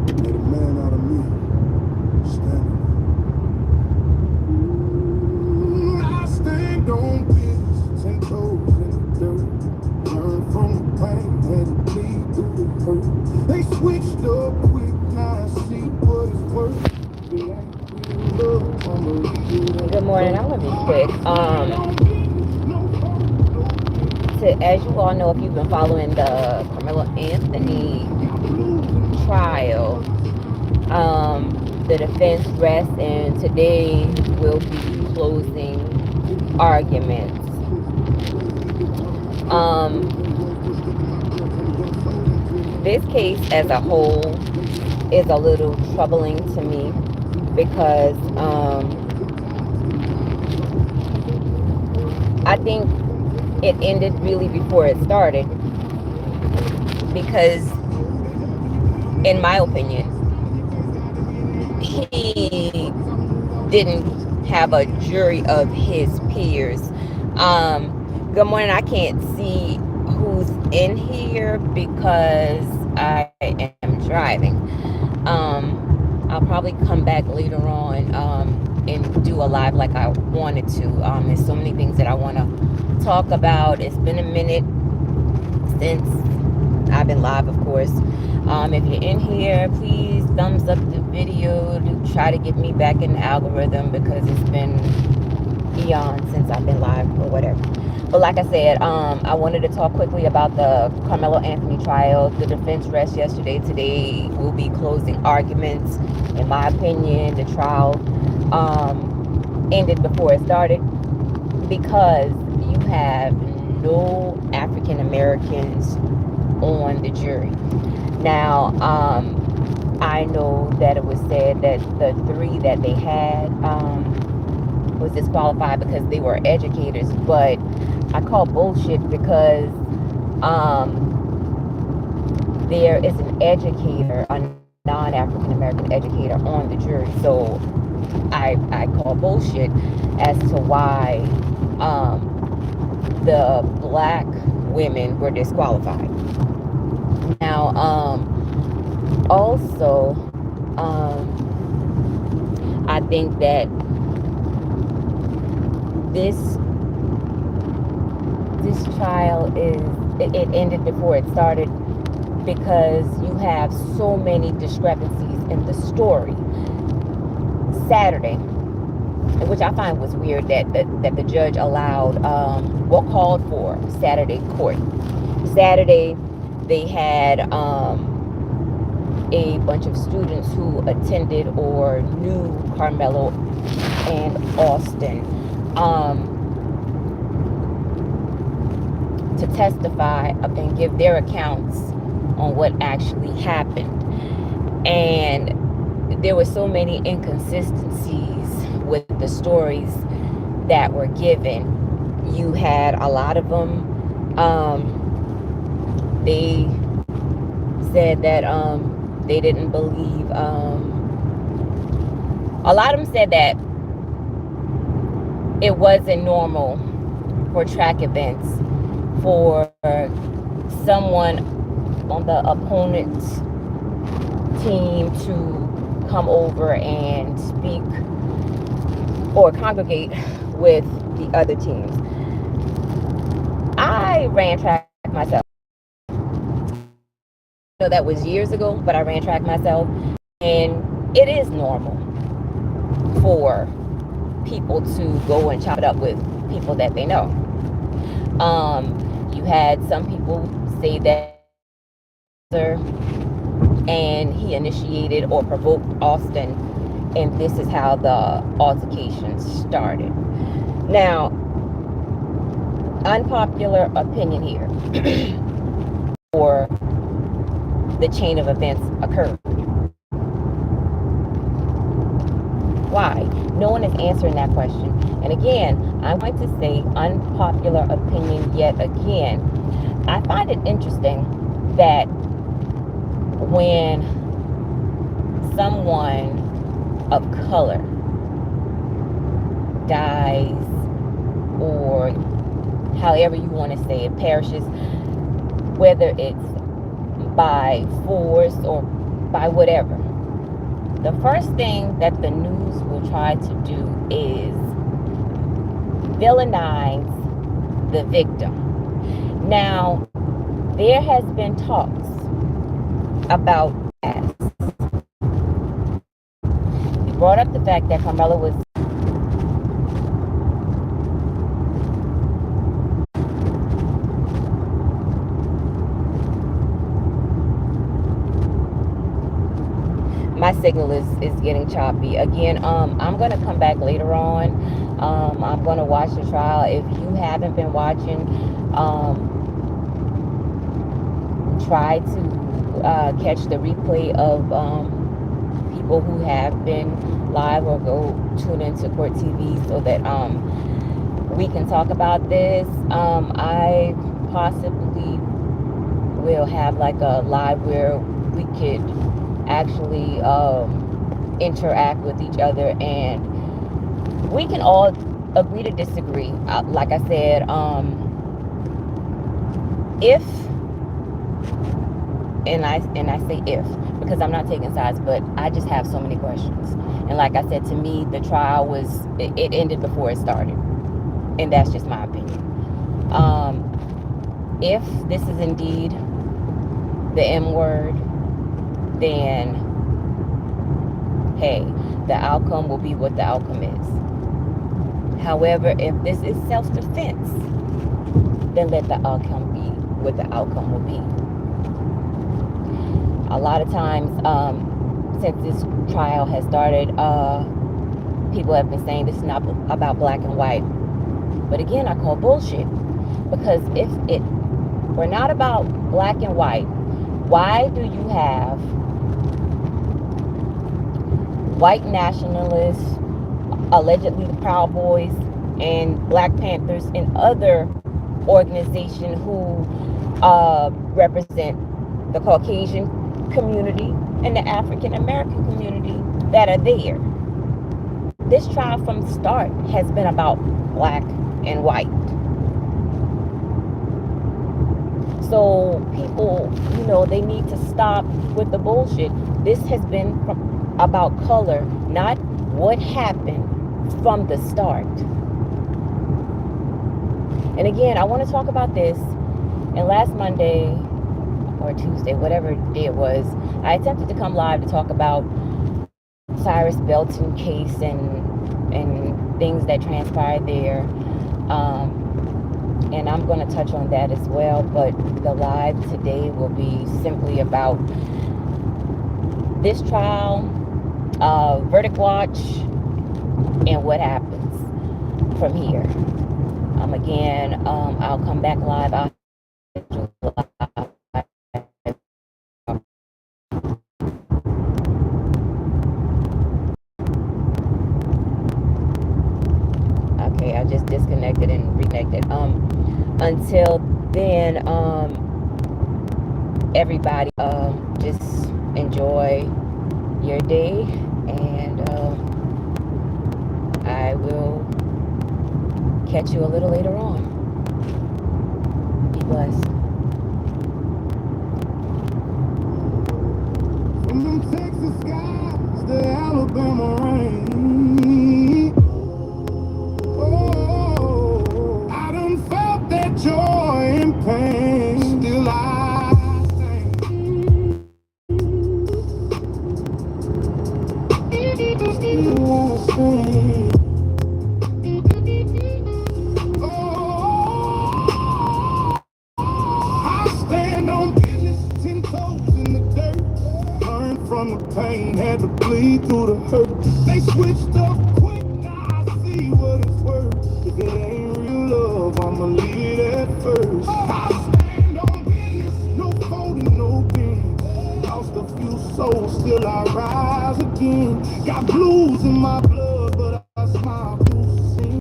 Made a man out of me. Standing. I stand on business and toes in the dirt. Learn from the pain and bleed through the hurt. They switched up quick, now I see what it's worth. It ain't real love, I'm a leader Good that morning. I'm birth. gonna be quick. As you all know, if you've been following the Carmelo Anthony trial, the defense rests, and today will be closing arguments. This case as a whole is a little troubling to me because I think it ended really before it started because, in my opinion, he didn't have a jury of his peers. Good morning. I can't see who's in here because I am driving. I'll probably come back later on and do a live like I wanted to. There's so many things that I want to talk about. It's been a minute since I've been live, of course. If you're in here, please thumbs up the video to try to get me back in the algorithm because it's been eons since I've been live or whatever. But like I said, I wanted to talk quickly about the Carmelo Anthony trial. The defense rests yesterday. Today will be closing arguments. In my opinion, the trial ended before it started because you have no African Americans on the jury. Now, I know that it was said that the three that they had was disqualified because they were educators, but I call bullshit because there is an educator, a non-African American educator on the jury. So I call bullshit as to why the black women were disqualified. Now, also, I think that this trial it ended before it started because you have so many discrepancies in the story. Saturday, which I find was weird that the judge allowed what called for Saturday court. Saturday, they had a bunch of students who attended or knew Carmelo and Austin to testify and give their accounts on what actually happened. And there were so many inconsistencies with the stories that were given. You had a lot of them. They said that they didn't believe. A lot of them said that it wasn't normal for track events for someone on the opponent's team to come over and speak or congregate with the other teams. I ran track myself. I know that was years ago, but I ran track myself, and it is normal for people to go and chop it up with people that they know. You had some people say that and he initiated or provoked Austin, and this is how the altercation started. Now, unpopular opinion here, or the chain of events occurred. Why? No one is answering that question. And again, I'm going to say unpopular opinion yet again. I find it interesting that when someone of color dies, or however you want to say it, perishes, whether it's by force or by whatever. The first thing that the news will try to do is villainize the victim. Now, there has been talks about that. You brought up the fact that Carmela was my signal is getting choppy again. I'm gonna come back later on. I'm gonna watch the trial. If you haven't been watching, try to catch the replay of people who have been live, or go tune into Court TV so that we can talk about this. I possibly will have like a live where we could actually interact with each other, and we can all agree to disagree. Like I said, if, and I say if because I'm not taking sides, but I just have so many questions. And like I said, to me, the trial it ended before it started, and that's just my opinion. If this is indeed the M word, then hey, the outcome will be what the outcome is. However, if this is self-defense, then let the outcome be what the outcome will be. A lot of times, since this trial has started, people have been saying this is not about black and white. But again, I call bullshit, because if it were not about black and white, why do you have white nationalists, allegedly the Proud Boys and Black Panthers, and other organizations who represent the Caucasian community and the African American community that are there? This trial from the start has been about black and white. So people, they need to stop with the bullshit. This has been about color, not what happened from the start. And again, I want to talk about this. And last Monday or Tuesday, whatever day it was, I attempted to come live to talk about Cyrus Belton case and things that transpired there. And I'm going to touch on that as well. But the live today will be simply about this trial, verdict watch, and what happens from here. Again, I'll come back live. Okay, I just disconnected and reconnected. Until then, everybody, just enjoy your day, and I will catch you a little later on. Be blessed. From them Texas skies to Alabama rain. Oh, I done felt that joy and pain. Still I stand. Still I stand. From the pain, had to bleed through the hurt. They switched up quick, now I see what it's worth. If it ain't real love, I'ma leave it at first. I stand on business, no folding, no pins. Lost a few souls, still I rise again. Got blues in my blood.